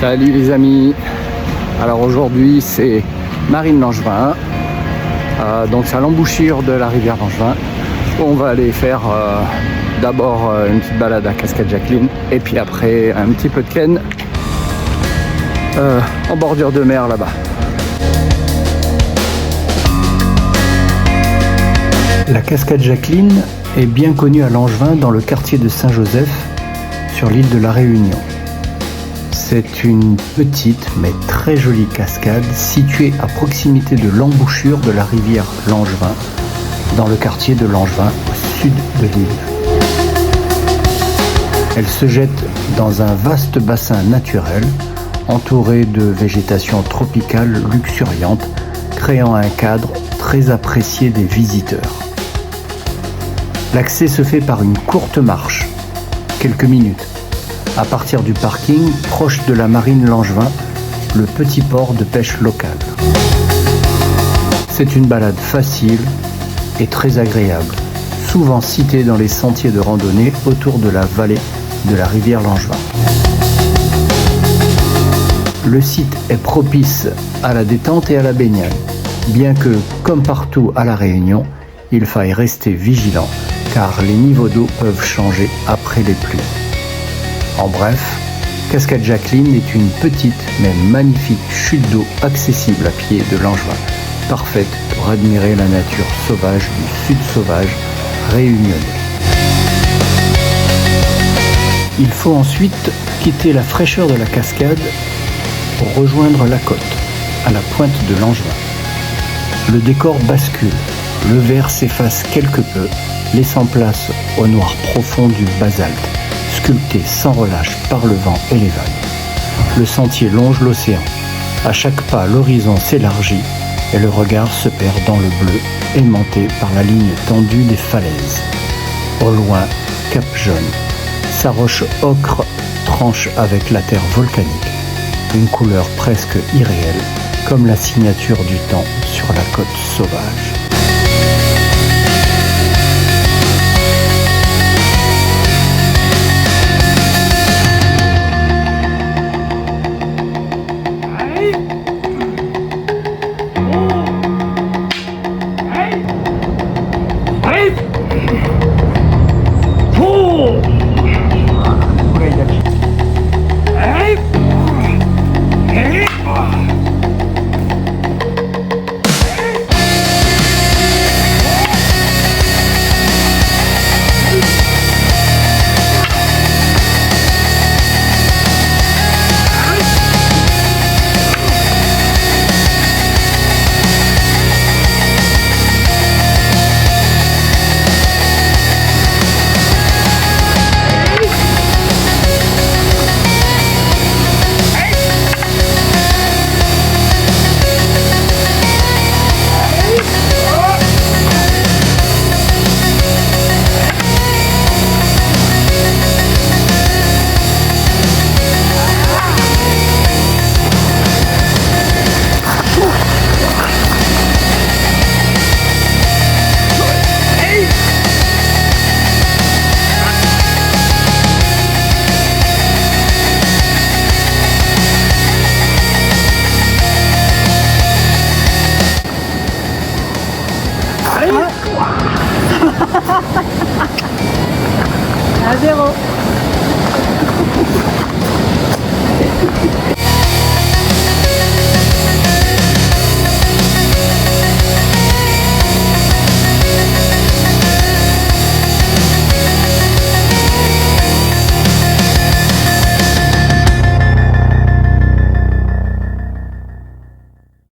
Salut les amis. Alors aujourd'hui c'est Marine Langevin, donc c'est à l'embouchure de la rivière Langevin. On va aller faire d'abord une petite balade à Cascade Jacqueline et puis après un petit peu de ken en bordure de mer là-bas. La Cascade Jacqueline est bien connue à Langevin dans le quartier de Saint-Joseph sur l'île de la Réunion. C'est une petite mais très jolie cascade située à proximité de l'embouchure de la rivière Langevin dans le quartier de Langevin au sud de l'île. Elle se jette dans un vaste bassin naturel entouré de végétation tropicale luxuriante, créant un cadre très apprécié des visiteurs. L'accès se fait par une courte marche, quelques minutes, à partir du parking proche de la marine Langevin, le petit port de pêche local. C'est une balade facile et très agréable, souvent citée dans les sentiers de randonnée autour de la vallée de la rivière Langevin. Le site est propice à la détente et à la baignade, bien que, comme partout à La Réunion, il faille rester vigilant car les niveaux d'eau peuvent changer après les pluies. En bref, Cascade Jacqueline est une petite mais magnifique chute d'eau accessible à pied de Langevin, parfaite pour admirer la nature sauvage du sud sauvage réunionnais. Il faut ensuite quitter la fraîcheur de la cascade pour rejoindre la côte, à la pointe de Langevin. Le décor bascule, le vert s'efface quelque peu, laissant place au noir profond du basalte, sculpté sans relâche par le vent et les vagues. Le sentier longe l'océan. À chaque pas, l'horizon s'élargit et le regard se perd dans le bleu, aimanté par la ligne tendue des falaises. Au loin, Cap Jaune. Sa roche ocre tranche avec la terre volcanique. Une couleur presque irréelle, comme la signature du temps sur la côte sauvage.